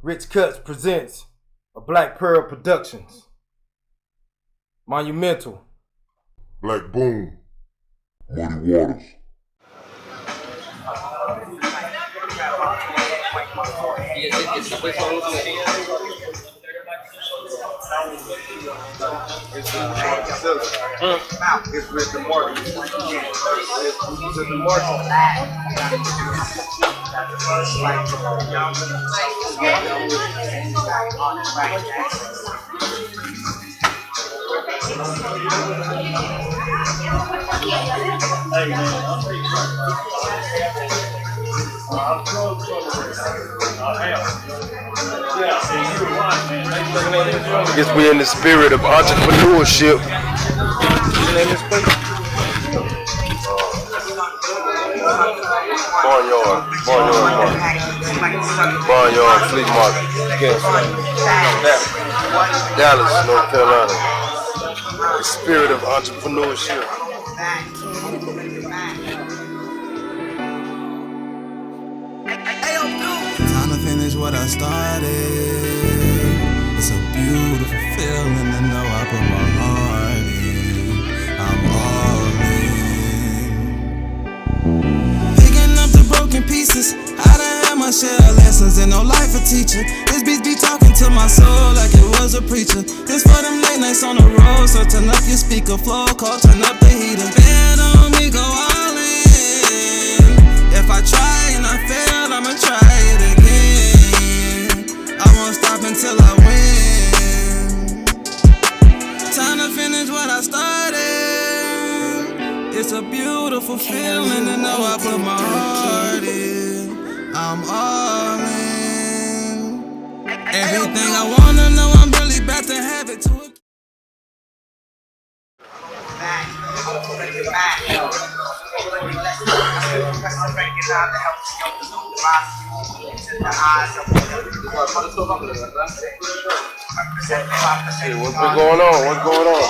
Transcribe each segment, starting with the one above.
Rich Cuts presents a Black Pearl Productions. Monumental. Black Boom. Muddy Waters. It's with the market. It's with the market. I guess we're in the spirit of entrepreneurship. Barnyard Flea Market. Dallas, North Carolina. The spirit of entrepreneurship. Time to finish what I started. It's a beautiful feeling to know I put my heart in. I'm all in. Picking up the broken pieces. I done had my share of lessons and no life a teacher. This beat be talking to my soul like it was a preacher. This for them late nights on the road, so turn up your speaker flow, call, turn up the heater. Bet on me, go all in. If I try and I fail, I'ma try it again. I won't stop until I win. Time to finish what I started. It's a beautiful feeling to know I put my heart in. I'm all in. Everything I wanna know, I'm really about to have it to it. Hey, what's been going on? What's going on?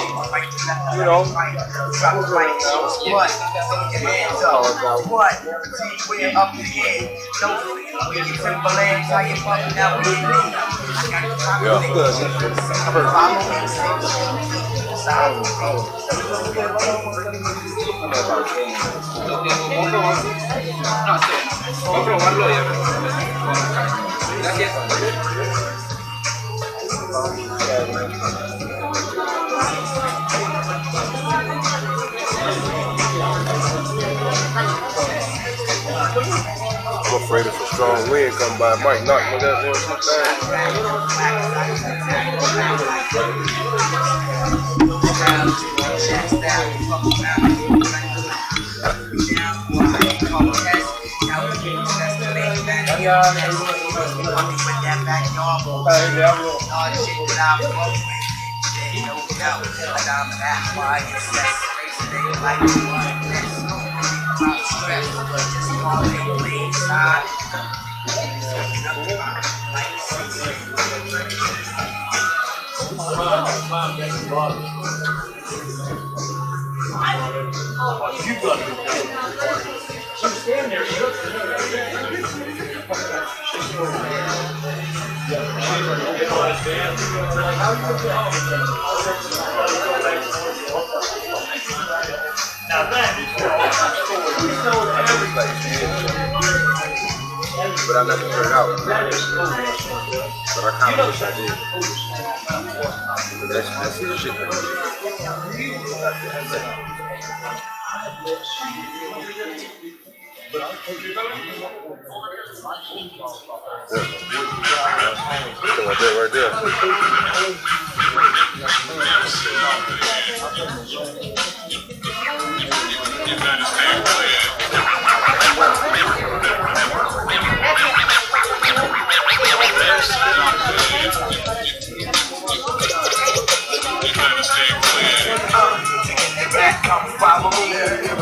You know, I'm afraid if a strong wind come by, it might knock me that one but I never turned out. But I kind of wish I did. That's the shit. Right there.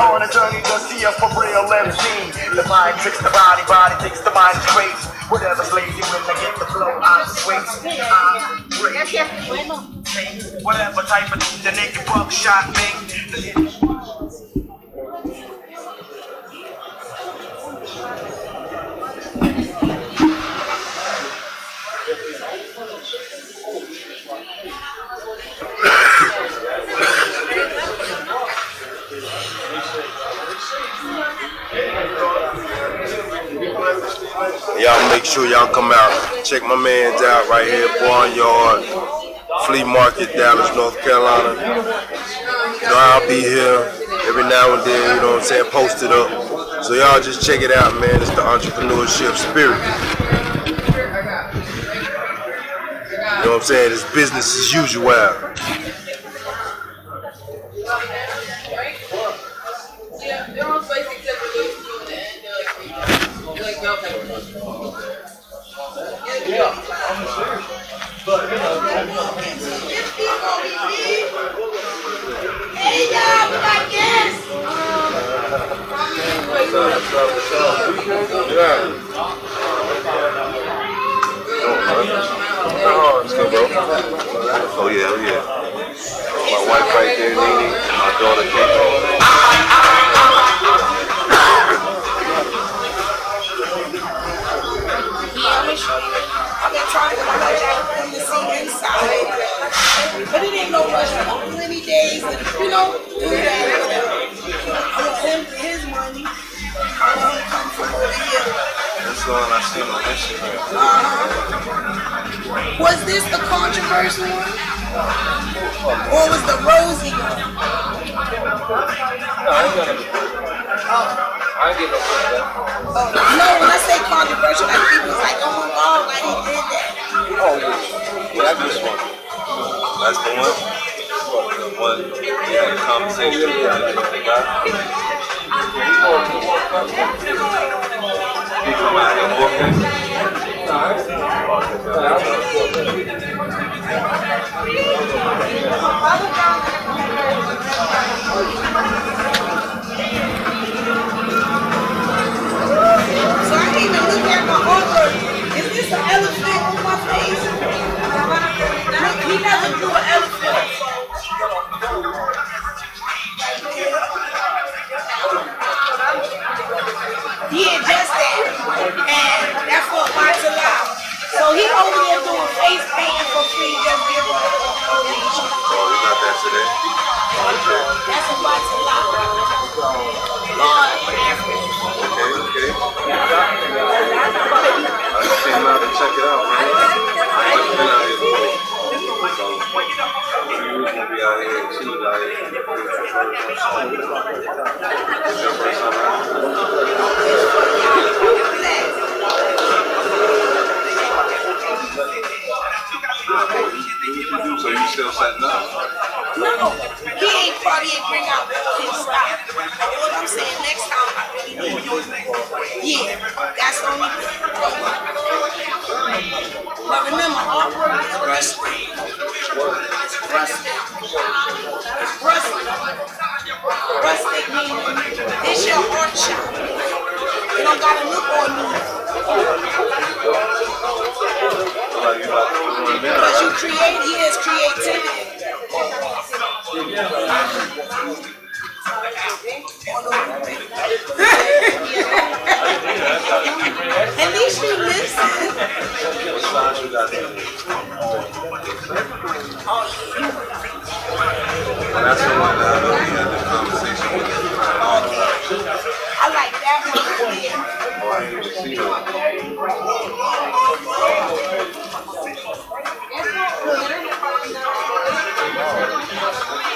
On a journey to see us for real MC. The mind tricks the body, body takes the mind straight. Whatever's lazy when I get the flow, I waste. Whatever type of the nigga buckshot make. make sure y'all come out. Check my man's out right here, Barnyard Flea Market, Dallas, North Carolina. You know, I'll be here every now and then, you know what I'm saying, posted up. So y'all just check it out, man. It's the entrepreneurship spirit. You know what I'm saying? It's business as usual. Hey y'all, my guests! Oh yeah, oh yeah. My wife right there, Nene, and my daughter, Kate. I've been trying to come to see inside, but it ain't no rush. I got plenty days, and you know, do that, whatever. I want him his money. I want him to come from over here. That's all I seen on Instagram. Was this the controversial one? Or was the rosy one? No, when I say controversial, like people's like, oh my God, why he did that? Oh yeah, that's this one. That's the one. The one we had a conversation with the guy. He come out here walking. So I didn't even look at my artwork. Is this an elephant on my face? Look, he never drew an elephant. Yeah, just that. And that's for Marcella. So he over there doing face painting for free, just give him a donation. Oh, we got that today. That's a Marcella. Lord Africa. Okay. I just came out to check it out, man. I've been out here before. So, we was gonna be out here, she was out here. It's your first time out? So you still setting up? No, he ain't bring out his style. What I'm saying, next time I really need to. Yeah, that's the only thing. But remember, artwork is rustic. Rustic meaning it's your art shop. You don't gotta look on me. Because you create, he has creativity. At least you listen. What size you got there? That's the one that we had the conversation with. I like that one. Oh, I didn't even see that.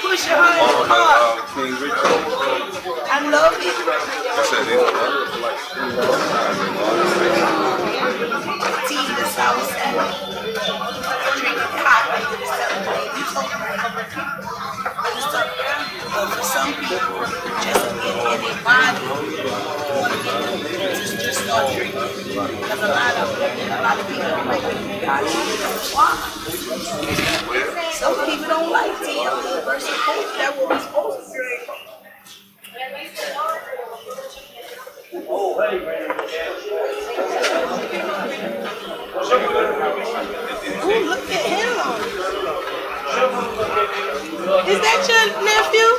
Push your heart in the car. King Richard. I love it. You said it, right? Tea the South Side. Drink it hot like this celebrate. You talking but for some people, just to get in their body, just start drinking. Because a lot of people don't like it. Why? Some people don't like tea. We're supposed to, that's what we're supposed to drink. Ooh, look at him. Is that your nephew?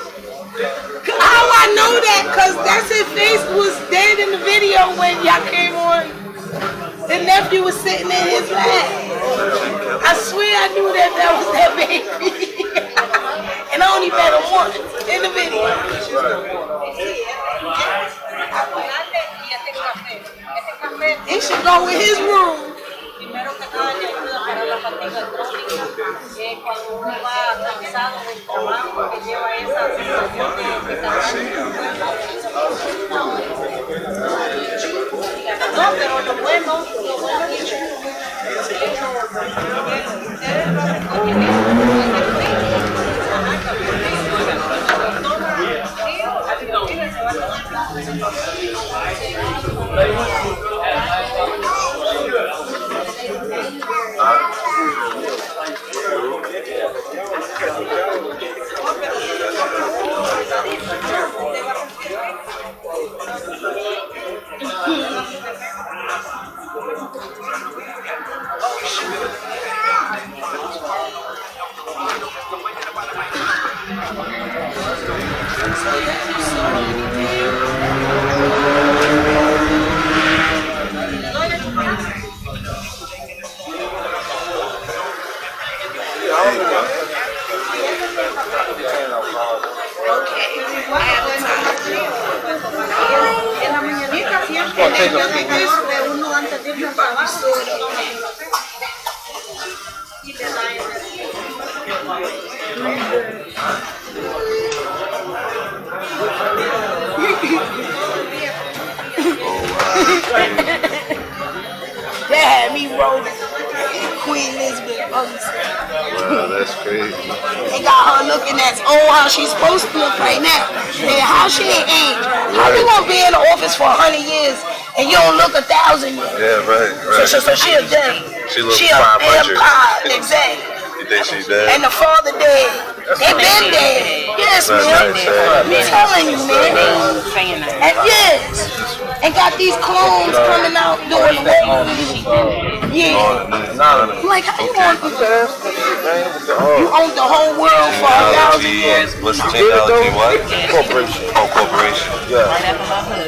How I know that? Because that's his face was dead in the video when y'all came on. The nephew was sitting in his lap. I swear I knew that was that baby. And I only met him once in the video. It should go in his room. Primero que nada le ayuda para la fatiga crónica, cuando uno va cansado del trabajo, que lleva esa sensación de no, pero lo bueno es que en la mañanita siempre de uno antes de irse al trabajo y le da They had me rolling Queen Elizabeth. Wow, that's crazy. They got her looking as old how she's supposed to look right now. And how she ain't aged. How you gonna be in the office for 100 years and you don't look 1,000 years? Yeah, right. So she a dead. She look She a 500. empire, exactly. You think she dead? And the father dead. They been dead. Yes, That's man. nice, man. I'm telling you, man. And yes. And got these clones coming out doing the work. Yeah. I'm like, how you want to You own the whole world for 1,000 years. What's the technology? What? Corporation. Oh, corporation. Yeah.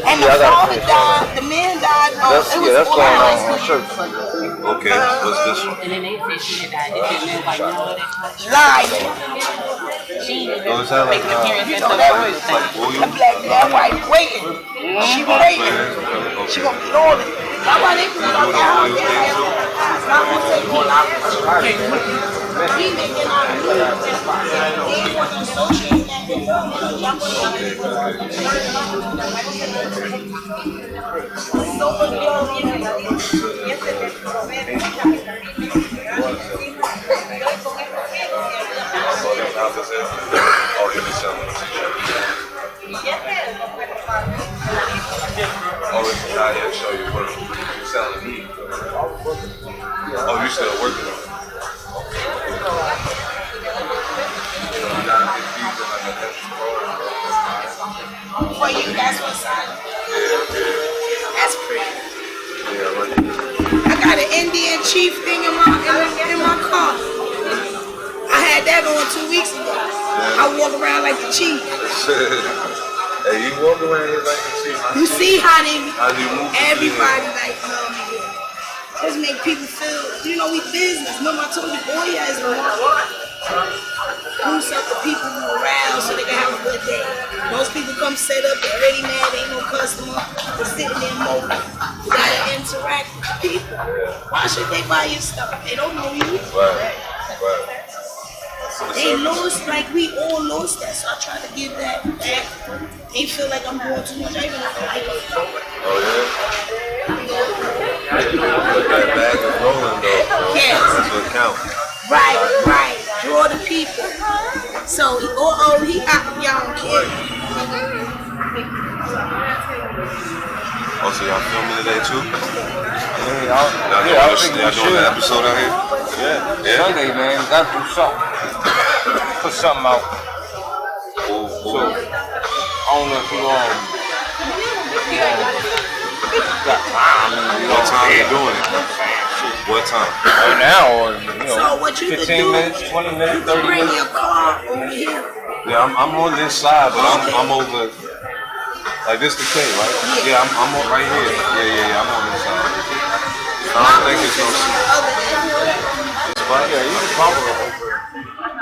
And the father died, the man died. That's going on in church. Okay, what's this one? and then they said she had died. They didn't know like no that Lying. she Oh, it sound like You know that white waiting. She waiting. She gonna get on it. That's why they put it on down. It's not gonna take me out. He making out of me. They ain't want to associate that with Show you work. You're selling me. Oh, you still working on it? For you, that's what's on. That's pretty. I got an Indian chief thing in my car. I had that on 2 weeks ago. I walk around like the chief. Hey, you walk around here like a chief. You see how they move? everybody like just make people feel, we business. Remember I told you boy is boost up the people who are around so they can have a good day. Most people come set up, they're already mad, ain't no customer, they're sitting there mobile. You gotta interact with people. Why should they buy your stuff? They don't know you. Right. They lost like we all lost that, so I try to give that back. They feel like I'm doing too much. I even like it. Oh, yeah? That bag is rolling, though. Yes. That's what counts. Right. Draw the people. So, he got y'all kid. Oh, so y'all filming today, too? I think y'all doing an episode out here? Yeah. Sunday, man, we gotta do something. Put something out. So, I don't know if you got time. What time you doing it? What time? Right now, or So what you 15 could do, minutes, 20 minutes, you 30 can bring minutes. your car over here. Yeah, I'm on this side, but I'm over. Like this the thing, right? Yeah, I'm on right here. Yeah, I'm on this side. I don't think it's no spot. Yeah, you can bump it over.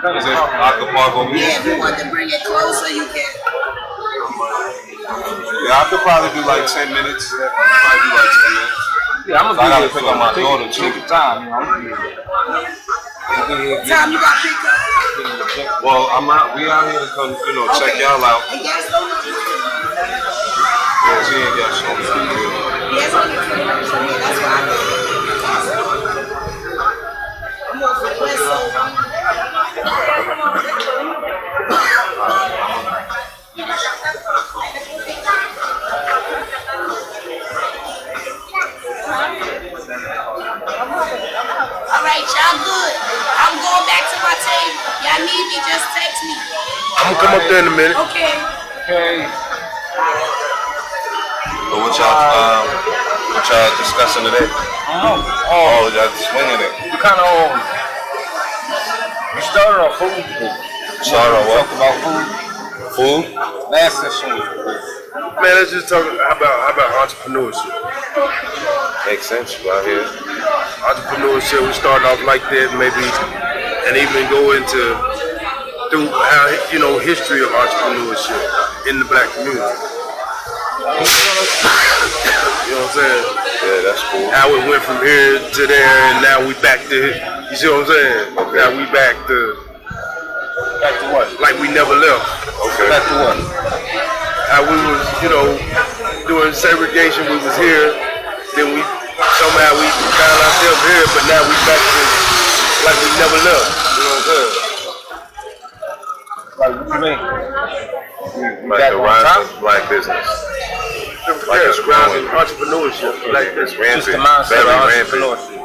Is it I could park over here? Yeah, if you want to bring it closer, you can. Yeah, I could probably do like 10 minutes. Probably do like 10 minutes. Yeah, I'm gonna pick up my daughter too. Time you got picked up. Well, we out here to come, check y'all out. And gas on the Yeah, she ain't got shit. Yes, on the that's why I'm on for the West Side. All right, y'all good. I'm going back to my table. Y'all need me, just text me. I'm gonna come up there in a minute. Okay. But what y'all discussing today? Oh, y'all just swinging it. You kind of you started on food. Started on what? Talk about food. Food? Last session was food. Man, let's just talk about entrepreneurship. Makes sense right here. Entrepreneurship, we start off like that, maybe, and even go into through how history of entrepreneurship in the black community. You know what I'm saying? Yeah, that's cool. How it went from here to there, and now we back to, you see what I'm saying? Okay. Now we back to what? Like we never left. Okay. Back to what? How we was, doing segregation, we was here, then we somehow we found ourselves here, but now we back to like we never left. You know what I'm saying? Like what you mean? Like the rise of black business. Like it's growing. Entrepreneurship. Like it's rampant. Just the mindset of entrepreneurship.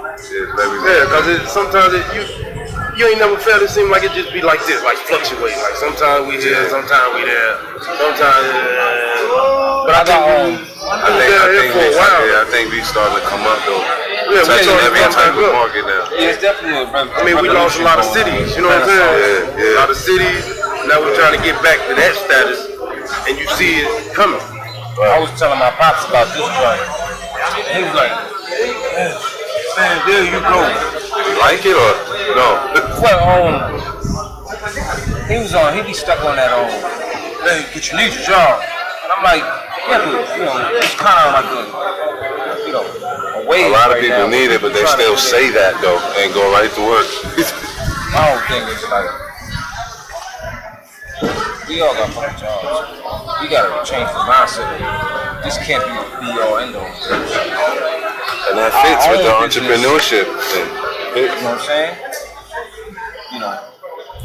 Yeah, because sometimes you ain't never felt it seem like it just be like this, like fluctuating. Like sometimes we here, sometimes we there, sometimes. But I think we starting to come up though. Yeah, touching every type of market now. Yeah, it's definitely. I mean, we lost a lot of cities. You know what I'm saying? Yeah. A lot of cities. Now we're trying to get back to that status, and you see it coming. I was telling my pops about this joint. He was like, man, there you go. You like it or no? Well, he be stuck on that man, but you need your job. And I'm like, yeah, but it's kind of like a wave. A lot of right people now. need it, but they still say that though, and go right to work. My whole thing is like, we all got fucking jobs. We gotta change the mindset. This can't be all end all. And that fits with the entrepreneurship thing. You know what I'm saying?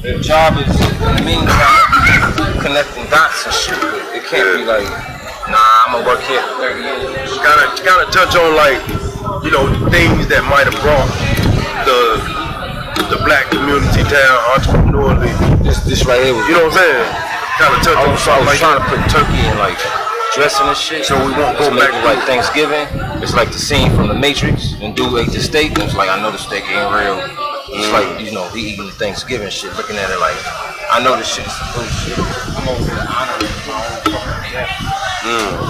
The job is, in the meantime, connecting dots and shit. It can't be like, nah, I'm gonna work here for 30 years. Kind of touch on like, things that might have brought the black community down entrepreneurially. This right here was, you know what I'm saying? Kind of touch on something like trying to put turkey in like dressing and shit. So we won't go back to like Thanksgiving. It's like the scene from The Matrix. And dude ate the steak, and it's like, I know the steak ain't real. It's like, he eating the Thanksgiving shit, looking at it like, I know this shit is some bullshit. I'm over here honoring my own fucking death.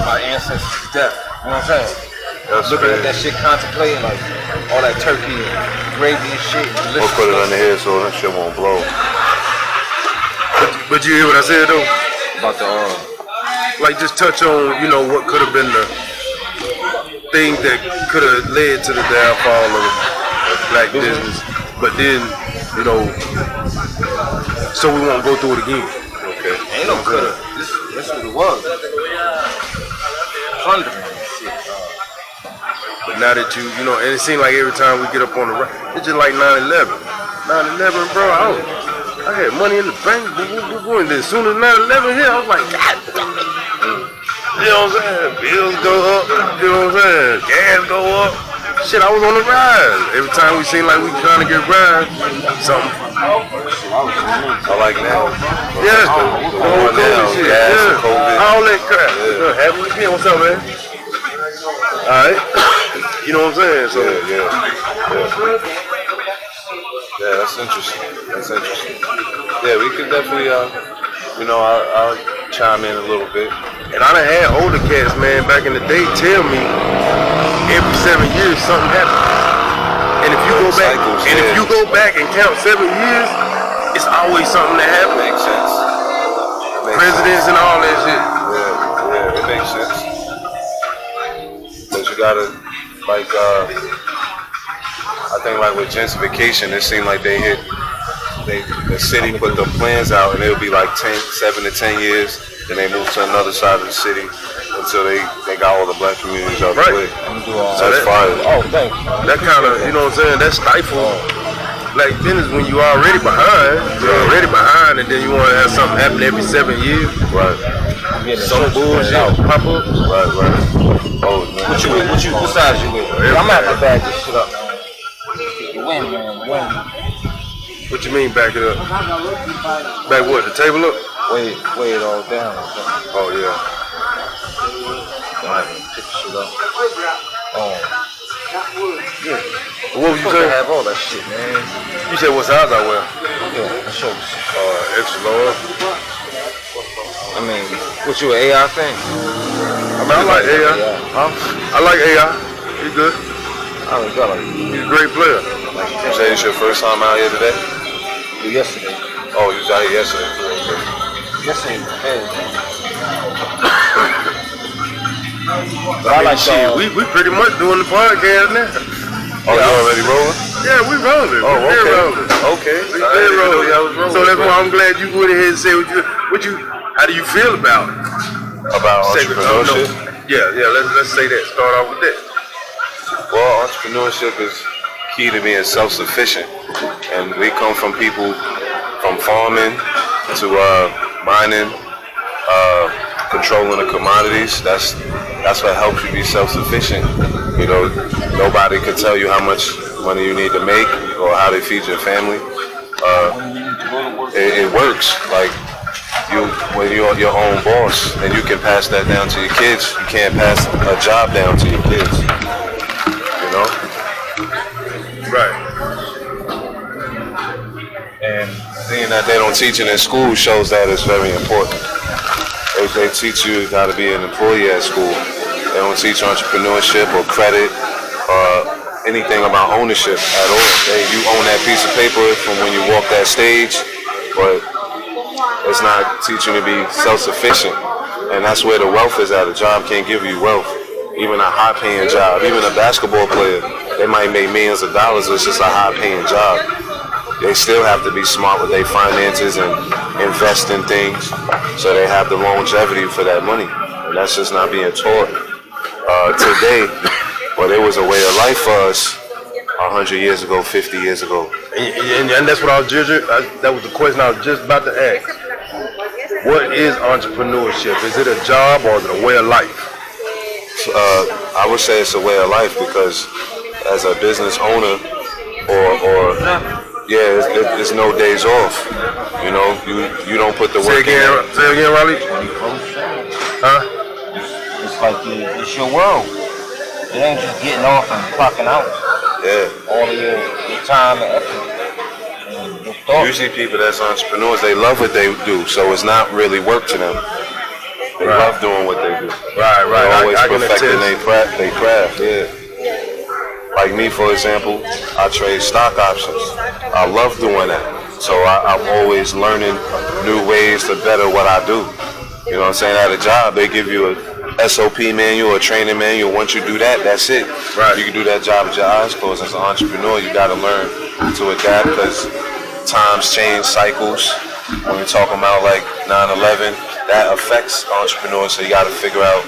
My ancestors' death. You know what I'm saying? That's looking at that shit, contemplating like all that turkey and gravy and shit. We'll put it on the head so that shit won't blow. But you hear what I said though? About the like just touch on, what could have been the things that could have led to the downfall of black business. But then, so we won't go through it again. Okay. Ain't no coulda. This what it was. Plundering shit. But now that and it seems like every time we get up on the right, it's just like 9/11. 9/11, bro, I had money in the bank, and then as soon as 9/11 hit, I was like, God damn it. You know what I'm saying? Bills go up, you know what I'm saying? Gas go up. Shit, I was on the rise. Every time we seem like we trying to get rise, something. I like that. Yeah, the whole COVID shit. Yeah, all that crap. Happy weekend. What's up, man? Alright. You know what I'm saying? So yeah, that's interesting. Yeah, we could definitely I'll chime in a little bit. And I done had older cats, man, back in the day tell me every 7 years something happens. And if you go back, and count 7 years, it's always something that happens. Makes sense. Presidents and all that shit. Yeah, it makes sense. But you gotta Like I think like with gentrification, it seemed like the city put the plans out, and it'll be like 7 to 10 years. Then they move to another side of the city until they got all the black communities out the way. So that's fire. Oh, thanks. That kind of, you know what I'm saying? That stifle. Black business when you already behind. You're already behind, and then you want to have something happen every 7 years. Right. Some bullshit pop up. Right. Oh, man. What size you with? I'm gonna have to bag this shit up. The wind, man. What you mean back it up? Back what? The table up? Weigh it all down. Oh yeah. Pick the shit up. Yeah. What was you saying? Have all that shit, man. You said what size I wear? Yeah, sure. Extra large. I mean, what you an AI thing? I mean, I like AI. Huh? I like AI. He's good. I don't got like. He's a great player. You say it's your first time out here today? Yesterday. Oh, you was out here yesterday. Yesterday. But I like shit. We pretty much doing the podcast now. Oh, you already rolling? Yeah, we rolling. Oh, we okay. rolling. Okay. We been rolling. So that's why I'm glad you went ahead and said how do you feel about it? About entrepreneurship? Yeah. Let's say that. Start off with that. Well, entrepreneurship is key to being self-sufficient, and we come from people from farming to mining, controlling the commodities. That's what helps you be self-sufficient. You know, nobody can tell you how much money you need to make or how to feed your family. It works. Like when you're your own boss, and you can pass that down to your kids. You can't pass a job down to your kids. You know. Right. And seeing that they don't teach it in school shows that it's very important. They teach you how to be an employee at school. They don't teach entrepreneurship or credit or anything about ownership at all. You own that piece of paper from when you walk that stage, but it's not teaching you to be self-sufficient. And that's where the wealth is at. A job can't give you wealth. Even a high-paying job, even a basketball player, they might make millions of dollars, it's just a high-paying job. They still have to be smart with their finances and invest in things so they have the longevity for that money. And that's just not being taught today. But it was a way of life for us 100 years ago, 50 years ago. And that's what I was that was the question I was just about to ask. What is entrepreneurship? Is it a job or is it a way of life? I would say it's a way of life because as a business owner it's no days off. You know, you don't put the work in. Say again, Riley. Huh? It's like it's your world. It ain't just getting off and clocking out. Yeah. All of your time and effort. Usually people that's entrepreneurs, they love what they do, so it's not really work to them. They love doing what they do. Right. They're always perfecting their craft, yeah. Like me, for example, I trade stock options. I love doing that. So I'm always learning new ways to better what I do. You know what I'm saying? At a job, they give you a SOP manual, a training manual. Once you do that, that's it. Right. You can do that job with your eyes closed. As an entrepreneur, you got to learn to adapt because times change, cycles. When we're talking about like 9/11, that affects entrepreneurs. So you got to figure out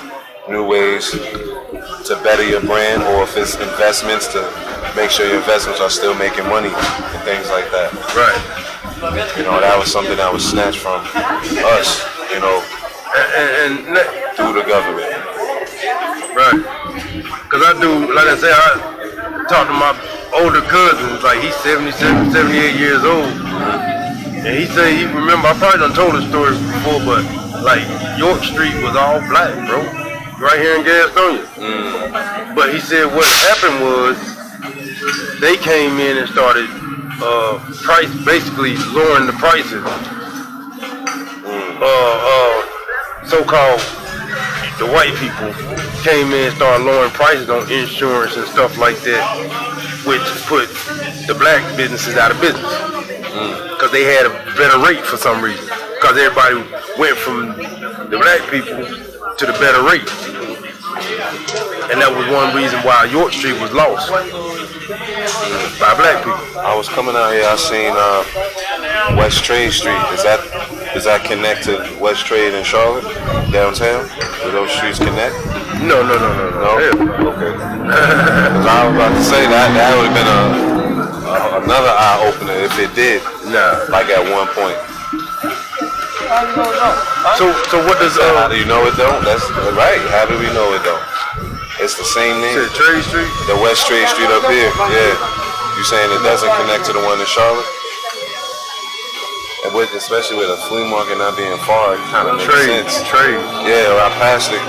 new ways to better your brand, or if it's investments, to make sure your investments are still making money and things like that. Right. You know, that was something that was snatched from us, you know, and through the government. Right. Because I do, like I say, I talk to my older cousins, like he's 77, 78 years old. And he said he remember, I probably done told this story before, but like York Street was all black, bro. Right here in Gastonia. But he said what happened was they came in and started basically lowering the prices. So-called the white people came in and started lowering prices on insurance and stuff like that, which put the black businesses out of business because they had a better rate for some reason. Because everybody went from the black people to the better rate. And that was one reason why York Street was lost by black people. I was coming out here, I seen West Trade Street. Does that connect to West Trade in Charlotte, downtown? Do those streets connect? No. No? Okay. Because I was about to say that would have been another eye opener if it did. Nah. Like at one point. So what does How do you know it don't? That's right. How do we know it don't? It's the same name. Is it Trade Street? The West Trade Street up here. Yeah. You saying it doesn't connect to the one in Charlotte? And especially with a flea market not being far, it kind of makes sense. Trade. Yeah, I passed it.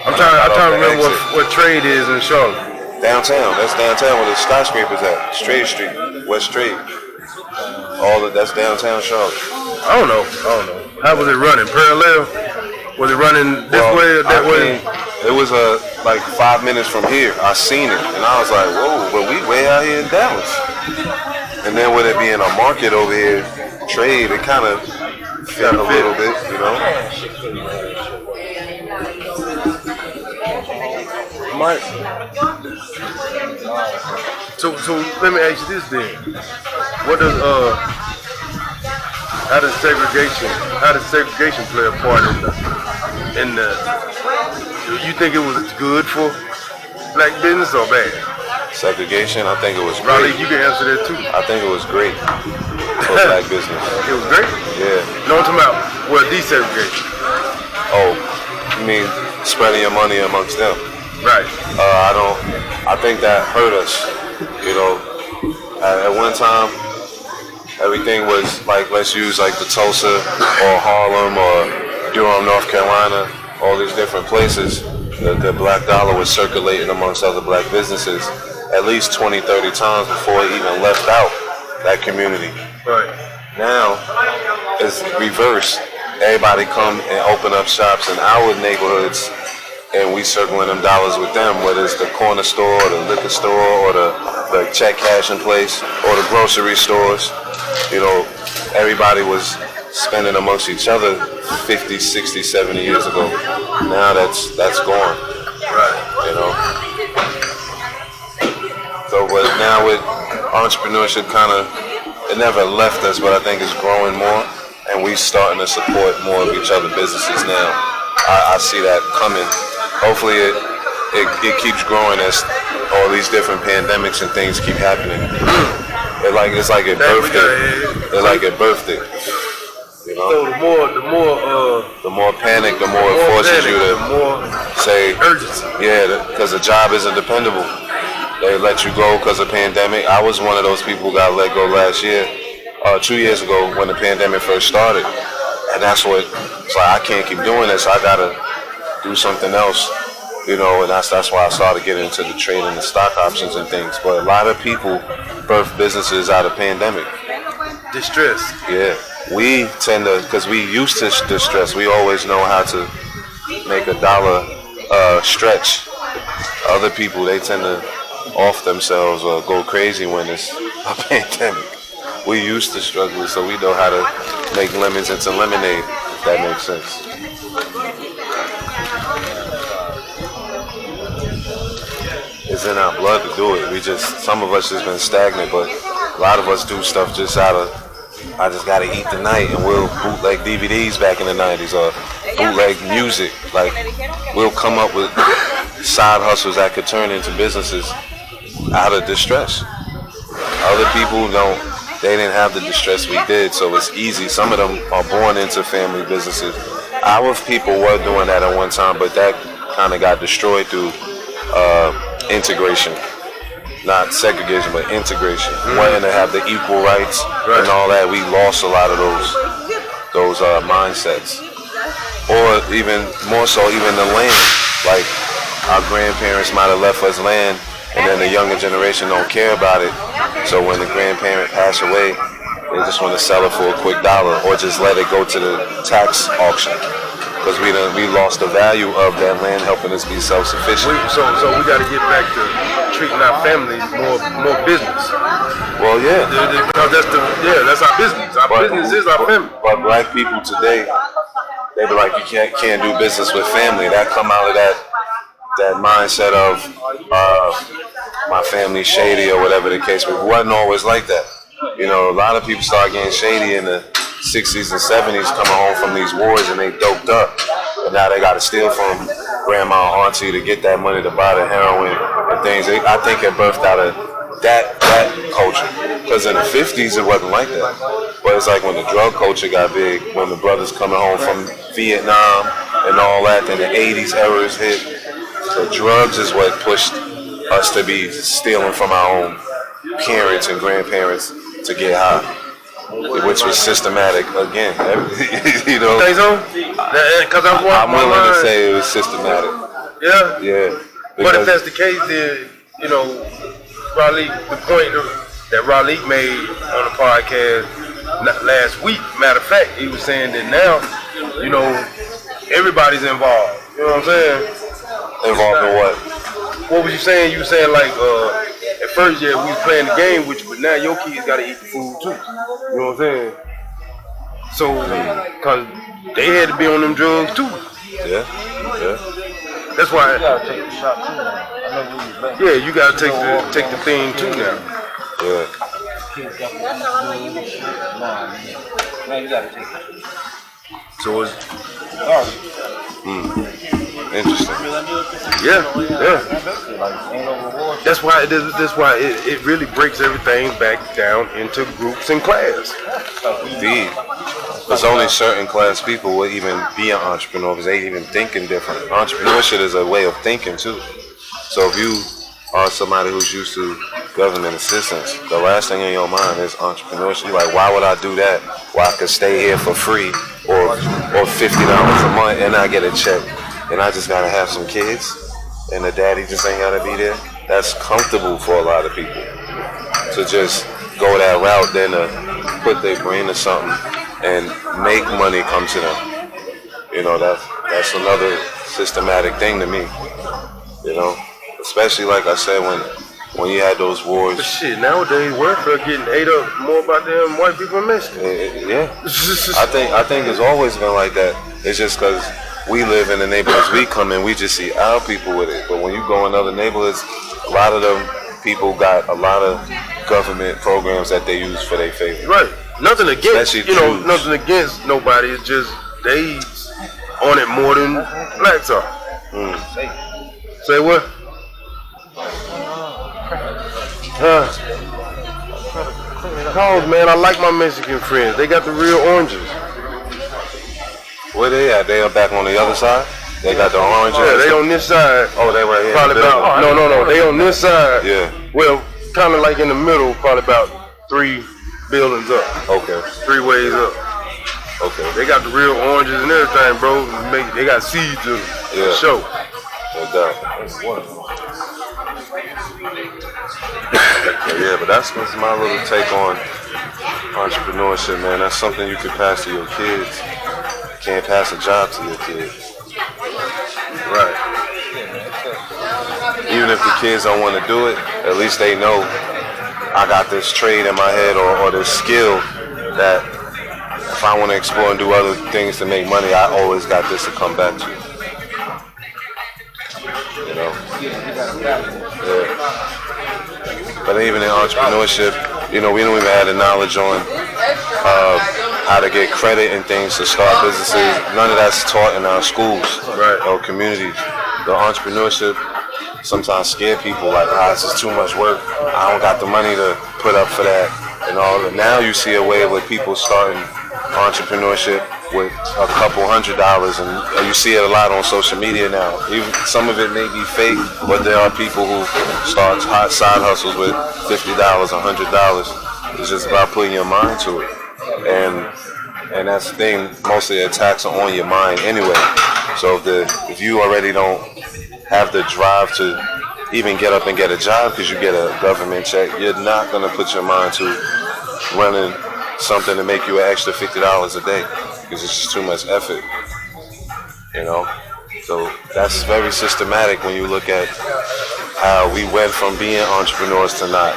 I'm trying to remember what Trade is in Charlotte. Downtown. That's downtown where the skyscrapers at. Trade Street, West Trade. That's downtown Charlotte. I don't know. How was it running? Parallel? Was it running this way or that way? It was like 5 minutes from here. I seen it, and I was like, whoa, but we way out here in Dallas. And then with it being a market over here, Trade, it kind of fit a little bit, you know. Mike. So let me ask you this then. What does how does segregation play a part in the you think it was good for black business or bad? Segregation, I think it was great. Riley, you can answer that too. I think it was great for black business. It was great? Yeah. No, I'm talking about desegregation. Oh, you mean spreading your money amongst them? Right. I think that hurt us. You know, at one time, everything was like, let's use like the Tulsa or Harlem or Durham, North Carolina, all these different places. The black dollar was circulating amongst other black businesses at least 20, 30 times before it even left out that community. Right. Now, it's reversed. Everybody come and open up shops in our neighborhoods, and we circling them dollars with them, whether it's the corner store or the liquor store or the check cashing place or the grocery stores. You know, everybody was spending amongst each other 50, 60, 70 years ago. Now that's gone. Right. You know. So but now with entrepreneurship it never left us, but I think it's growing more, and we starting to support more of each other businesses now. I see that coming. Hopefully it keeps growing as all these different pandemics and things keep happening. It's like a birthday. It's like a birthday. You know? So the more panic, the more it forces you to say urgency. Yeah, because the job isn't dependable. They let you go because of pandemic. I was one of those people who got let go last year, 2 years ago when the pandemic first started. And it's like, I can't keep doing this. I gotta do something else, you know, and that's why I started getting into the trade and the stock options and things. But a lot of people birth businesses out of pandemic. Distress. Yeah, we tend to, because we used to distress, we always know how to make a dollar stretch. Other people, they tend to off themselves or go crazy when it's a pandemic. We used to struggle, so we know how to make lemons into lemonade, if that makes sense. It's in our blood to do it. Some of us just been stagnant, but a lot of us do stuff just out of, I just gotta eat tonight, and we'll bootleg DVDs back in the 90s, or bootleg music. Like, we'll come up with side hustles that could turn into businesses out of distress. Other people they didn't have the distress we did, so it's easy. Some of them are born into family businesses. Our people were doing that at one time, but that kind of got destroyed through integration. Not segregation, but integration. Wanting to have the equal rights and all that. We lost a lot of those mindsets. Or even more so, even the land. Like, our grandparents might have left us land, and then the younger generation don't care about it. So when the grandparent passed away, they just want to sell it for a quick dollar, or just let it go to the tax auction. Because we lost the value of that land helping us be self-sufficient. So we got to get back to treating our families more business. Well, yeah. Because that's our business. Our business is our family. But black people today, they be like, you can't do business with family. That come out of that that mindset of my family's shady or whatever the case, but it wasn't always like that. You know, a lot of people started getting shady in the 60s and 70s coming home from these wars and they doped up. But now they got to steal from grandma and auntie to get that money to buy the heroin and things. I think it birthed out of that culture. Because in the 50s, it wasn't like that. But it's like when the drug culture got big, when the brothers coming home from Vietnam and all that, then the 80s errors hit. The drugs is what pushed us to be stealing from our own parents and grandparents to get high, which was systematic again. You know, I'm willing to say it was systematic. Yeah. Yeah. But if that's the case, then you know, Raleigh, the point that Raleigh made on the podcast last week. Matter of fact, he was saying that now, you know, everybody's involved. You know what I'm saying? Involved in what? What was you saying? You were saying like at first, yeah, we was playing the game with you, but now your kids gotta eat the food too. You know what I'm saying? So, cause they had to be on them drugs too. Yeah. That's why. You gotta take the shot too. Yeah, you gotta take the thing too now. Yeah. Now you gotta take it. So it's Interesting. yeah. That's why it really breaks everything back down into groups and class. Indeed. There's only certain class people would even be an entrepreneur because they even thinking different. Entrepreneurship is a way of thinking too. So if you are somebody who's used to government assistance, the last thing in your mind is entrepreneurship. You're like, why would I do that? Well, I could stay here for free or $50 a month and I get a check. And I just gotta have some kids and the daddy just ain't gotta be there. That's comfortable for a lot of people. To just go that route, then to put their brain to something and make money come to them. You know, that's another systematic thing to me. You know, especially like I said, when you had those wars. But shit, nowadays welfare getting ate up more by them white people and Mexicans. Yeah, I think it's always been like that. It's just because we live in the neighborhoods we come in, we just see our people with it. But when you go in other neighborhoods, a lot of them people got a lot of government programs that they use for their favor. Right. Nothing against, Especially nothing against nobody. It's just they on it more than blacks are. Say what? Cause man, I like my Mexican friends. They got the real oranges. Where they at? They are back on the other side? They got the oranges? Yeah, they on this side. Oh, they right here. Probably about, no. They on this side. Yeah. Well, kind of like in the middle, probably about 3 buildings up. Okay. 3 ways up. Okay. They got the real oranges and everything, bro. They got seeds in them. Yeah. For sure. No doubt. Yeah, but that's my little take on entrepreneurship, man. That's something you can pass to your kids. You can't pass a job to your kids. Right. Even if the kids don't want to do it, at least they know I got this trade in my head or this skill that if I want to explore and do other things to make money, I always got this to come back to. You know? Yeah. But even in entrepreneurship, we don't even have the knowledge on how to get credit and things to start businesses. None of that's taught in our schools or communities. The entrepreneurship sometimes scare people like, this is too much work. I don't got the money to put up for that and all that. Now you see a wave with people starting entrepreneurship with a couple $100, and you see it a lot on social media now. Even some of it may be fake, but there are people who start hot side hustles with $50, $100. It's just about putting your mind to it, and that's the thing. Most of the attacks are on your mind anyway. So if you already don't have the drive to even get up and get a job because you get a government check, you're not gonna put your mind to running something to make you an extra $50 a day because it's just too much effort, So that's very systematic when you look at how we went from being entrepreneurs to not.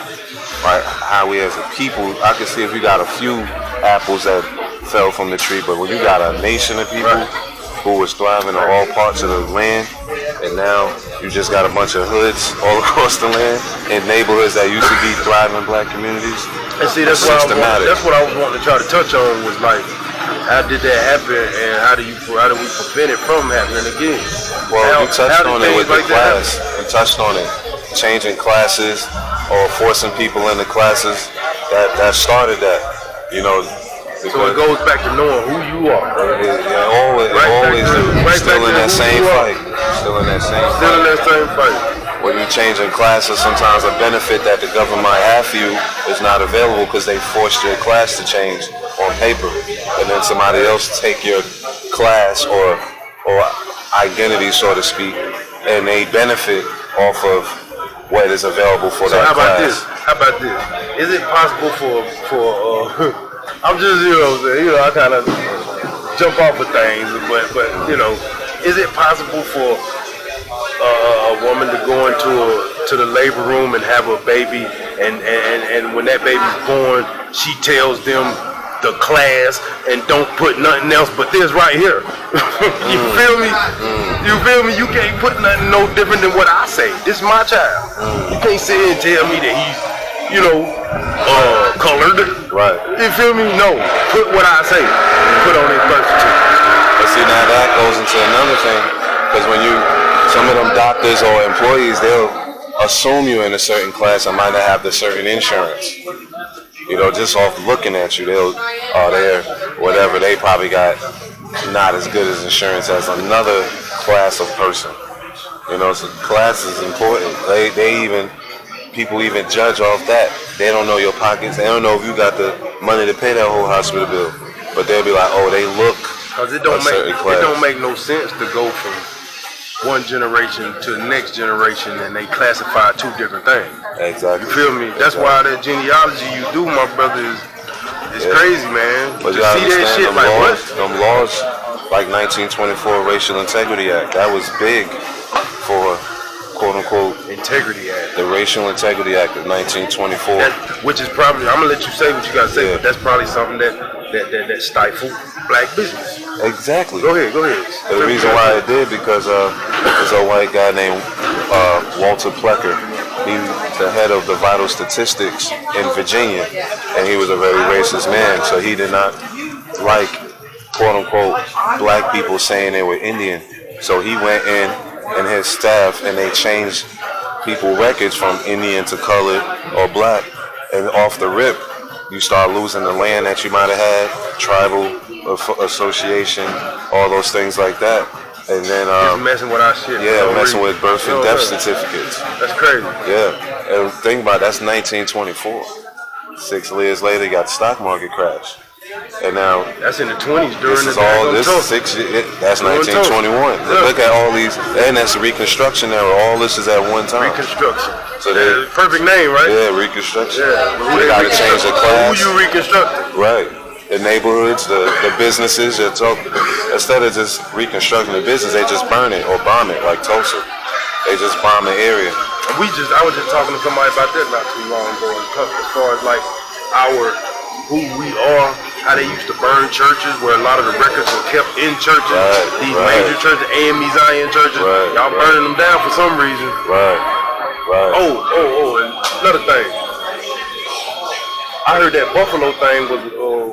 Like how we as a people, I can see if you got a few apples that fell from the tree, but when you got a nation of people who was thriving in all parts of the land, And now you just got a bunch of hoods all across the land in neighborhoods that used to be thriving black communities. And see, that's what I was wanting to try to touch on was like, how did that happen, and how do we prevent it from happening again? Well, you touched on it with the class. You touched on it, changing classes or forcing people into classes. That started that, you know. So it goes back to knowing who you are. Always still in that same fight. Still in that same fight. When you changing classes, sometimes a benefit that the government might have for you is not available because they forced your class to change on paper, and then somebody else take your class or identity, so to speak, and they benefit off of what is available for that class. How about this? Is it possible for I'm just, I kind of jump off of things, but is it possible for a woman to go to the labor room and have a baby, and when that baby's born, she tells them the class and don't put nothing else but this right here? You feel me? You feel me? You can't put nothing no different than what I say. This is my child. You can't sit here and tell me that he's, colored. Right. You feel me? No. Put what I say. Put on his birth certificate. But see, now that goes into another thing, because when some of them doctors or employees, they'll assume you're in a certain class and might not have the certain insurance. Just off looking at you, they're whatever, they probably got not as good as insurance as another class of person. So class is important. People even judge off that. They don't know your pockets. They don't know if you got the money to pay that whole hospital bill. But they'll be like, oh, they look Because it don't make no sense to go from one generation to the next generation and they classify two different things. Exactly. You feel me? That's why that genealogy you do, my brother, is crazy, man. But to see that shit like what? Them laws, like 1924 Racial Integrity Act, that was big for quote-unquote Integrity Act. The Racial Integrity Act of 1924. Which is probably, I'm going to let you say what you got to say, but that's probably something that stifled black business. Exactly. Go ahead. The reason why it did, because there's a white guy named Walter Plecker. He's the head of the Vital Statistics in Virginia, and he was a very racist man, so he did not like, quote-unquote, black people saying they were Indian. So he went in and his staff, and they changed people records from Indian to colored or black, and off the rip, you start losing the land that you might have had, tribal association, all those things like that. And then just messing with our shit. Yeah, messing with birth and death certificates. That's crazy. Yeah, and think about it, that's 1924. 6 years later, you got the stock market crash. And now that's in the 20s during that's 1921. Look at all these, and that's the Reconstruction era. All this is at one time. Reconstruction. So perfect name, right? Yeah, Reconstruction. Yeah. They got to change the class. Who you reconstructing? Right. The neighborhoods, the businesses. Instead of just reconstructing the business, they just burn it or bomb it, like Tulsa. They just bomb the area. I was just talking to somebody about that not too long ago. As far as like who we are, how they used to burn churches, where a lot of the records were kept in churches. These major churches, AME Zion churches, y'all burning them down for some reason. Right. And another thing. I heard that Buffalo thing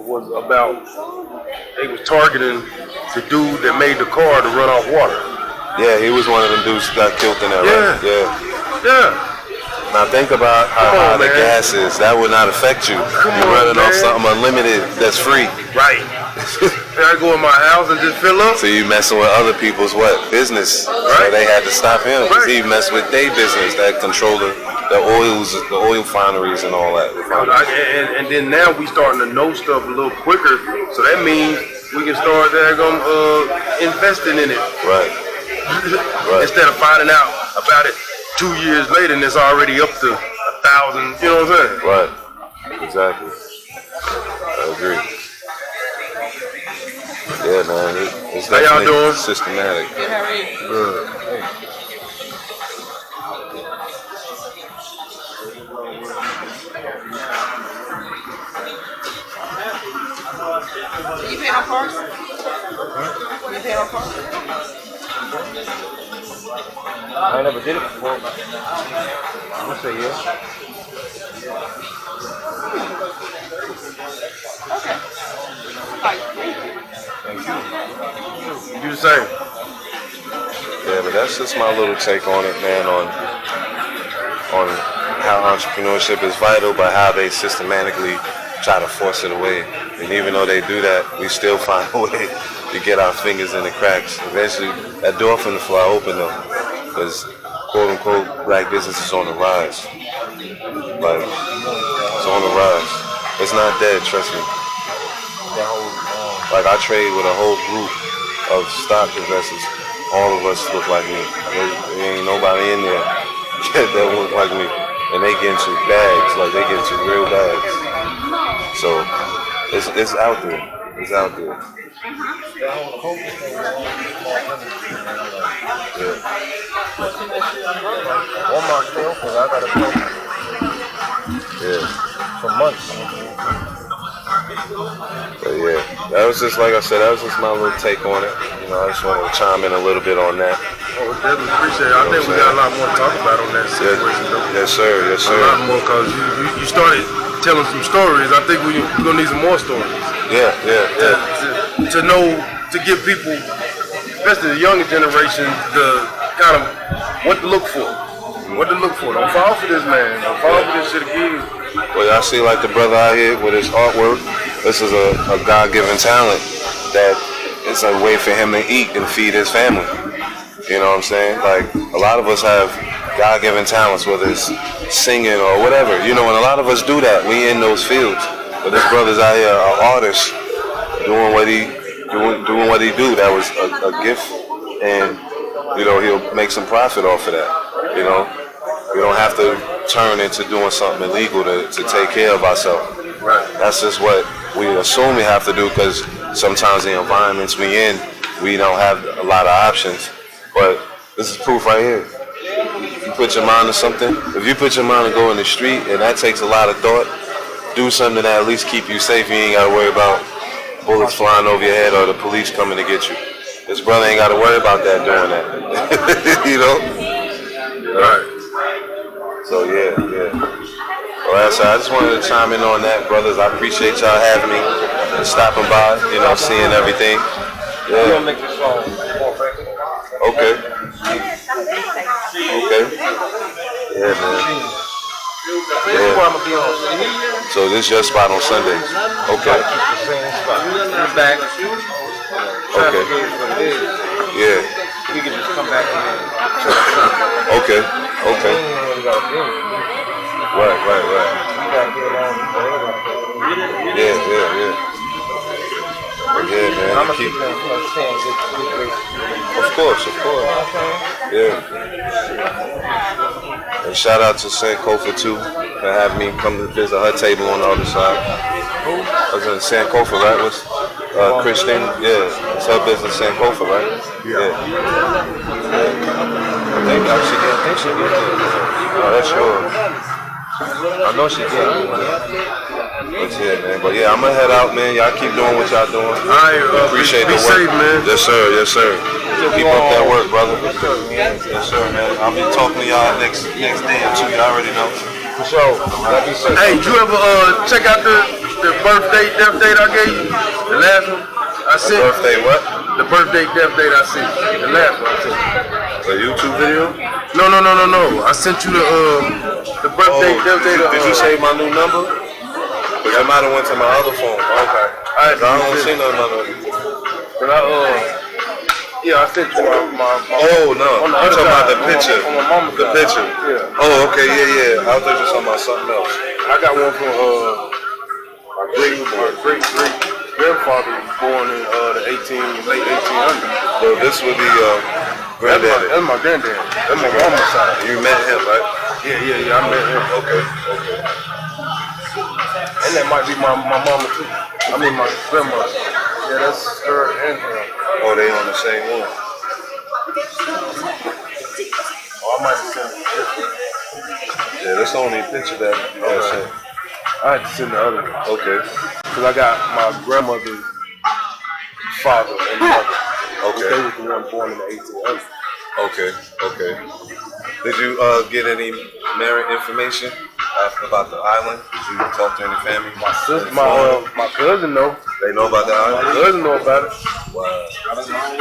was about, they was targeting the dude that made the car to run off water. Yeah, he was one of them dudes that got killed in that, right? Yeah. Now think about how high the gas is. That would not affect you. You're running off something unlimited that's free. Right. I go in my house and just fill up. So you messing with other people's business. Right. So they had to stop him because he messed with their business that controlled the oils, the oil refineries and all that. And then now we starting to know stuff a little quicker. So that means we can start investing in it. Right. Instead of finding out about it 2 years later and it's already up to 1,000, you know what I'm saying? Right. Exactly. I agree. Yeah, man. It's how y'all doing? Systematic. Good, how are you? Good. You pay on cars? You pay on cars? I never did it before. I'm gonna say yeah. You the same. Yeah, but that's just my little take on it, man, on how entrepreneurship is vital, but how they systematically try to force it away. And even though they do that, we still find a way to get our fingers in the cracks. Eventually, that door finna fly open though, because quote unquote black business is on the rise. Like, it's on the rise. It's not dead, trust me. Like, I trade with a whole group of stock investors. All of us look like me. There ain't nobody in there that look like me. And they get into bags, like they get into real bags. So it's out there. It's out there. Yeah. Walmart still open. I got a program. Yeah. For months. But yeah, that was just, like I said, that was just my little take on it. You know, I just wanted to chime in a little bit on that. Oh, definitely appreciate it. I think we got a lot more to talk about on that situation, though. Yes, sir. Yes, sir. A lot more, because you started telling some stories. I think we're going to need some more stories. Yeah. To know, to give people, especially the younger generation, the kind of what to look for. What to look for. Don't fall for this, man. Don't fall for this shit again. Well, I see, like the brother out here with his artwork. This is a God-given talent that is a way for him to eat and feed his family. You know what I'm saying? Like, a lot of us have God-given talents, whether it's singing or whatever. You know, and a lot of us do that. We in those fields. But this brother's out here, an artist, doing what he do. That was a gift, and you know, he'll make some profit off of that. You know, we don't have to turn into doing something illegal to take care of ourselves. Right. That's just what we assume we have to do, because sometimes the environments we in, we don't have a lot of options. But this is proof right here. You put your mind to something. If you put your mind to go in the street, and that takes a lot of thought, do something that at least keep you safe. You ain't got to worry about bullets flying over your head or the police coming to get you. This brother ain't got to worry about that doing that. You know? Right. So yeah. Well, I just wanted to chime in on that, brothers. I appreciate y'all having me and stopping by, you know, seeing everything. We're gonna make this song more famous. Okay. Yeah, man. Yeah. So this is your spot on Sundays. Okay. Back. Okay. Yeah. You can just come back and Okay. Right. Yeah. Yeah, man. I'm Keep. saying Of course. Yeah. And shout out to Sankofa too for having me come to visit her table on the other side. I was in Sankofa, right? Was Christine? Yeah, it's her business, Sankofa, right? Yeah. I think she did. Oh, that's yours. I know she did. But yeah, man. But yeah, I'm gonna head out, man. Y'all keep doing what y'all doing. Alright, appreciate be the work. safe, man. Yes, sir. Keep up that work, brother. Yes, sir, man. I'll be talking to y'all next day or two. Y'all already know. For sure. Hey, you ever check out the birthday, death date I gave you? The last one I sent. Birthday what? The birthday, death date I sent. The last one I sent. A YouTube video? No. I sent you the birthday, death date. Did you save my new number? Because I might have went to my other phone. Okay. I don't see no number. But I sent you my oh no! On the I'm other talking about side, the picture. on my mama's the side. picture. Yeah. Oh, okay, yeah. I thought you were talking about something else. I got one from my great grandfather was born in the late 1800s. So this would be granddaddy. That's my granddad. That's my mama's side. You met him, right? Yeah. I met him. Okay. And that might be my mama too. I mean my grandmother. Yeah, that's her and him. Oh, they on the same one. Oh, I might have sent it. Yeah, that's the only picture that I sent. I had to send the other one. Okay. Because I got my grandmother's father and mother. Okay. They was the one born in the 1800s. Okay. Did you get any married information about the island? Did you talk to any family? My cousin know. They know about the island? My cousin know about it. Wow.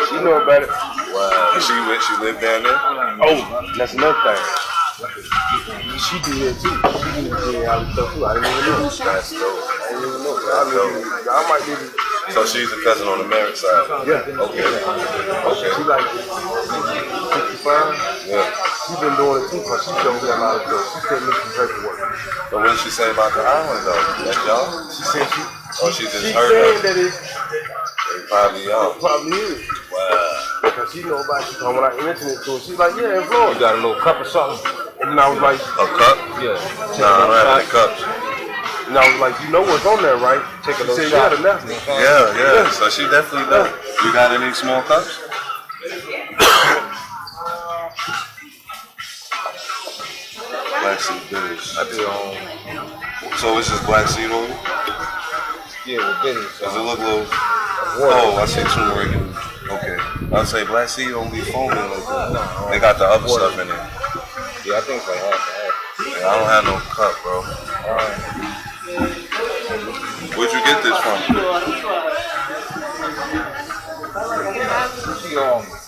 She know about it. Wow. And she lived down there? Oh, that's another thing. She did it too. She did all this stuff too. I didn't even know. That's dope. I didn't even know. I might need to. So she's a cousin on the married side? Yeah. Okay. She like 65. Yeah. She's been doing it too because she showed me a lot of stuff. She sent me some paperwork. So what did she say about the island though? That's y'all? She said she just she heard said of that it. Probably y'all. Probably is. Wow. Because she know about it. When I mentioned it to her, she's like, yeah, in Florida. You got a little cup or something? And then I was like, a cup? Yeah. Nah, I don't have any cups. And I was like, you know what's on there, right? Take a She little said, shot. yeah, the napkin. Yeah. So she definitely does. You got any small cups? Black seed bitters. I do. So it's just black seed oil? Yeah, with bitters. Does it look a little? Oh, I see turmeric. Okay. I'd say black seed don't be foaming like that. No, they got the other stuff in it. Yeah, I think it's like half. Yeah, I don't have no cup, bro. Where'd you get this from?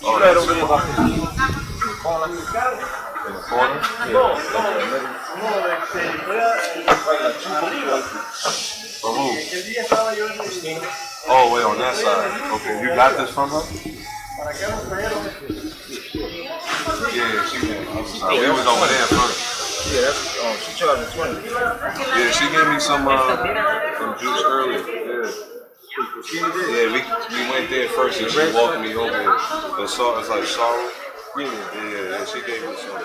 Oh, that's over there. in the corner? For who? Oh, wait, on that side. Okay, you got this from her? Yeah, she did. We was over there first. Yeah, that's she charged me 20. Yeah, she gave me some juice earlier. Yeah, we went there first and she walked me over here. The salt is like sorrow. Yeah, she gave me some.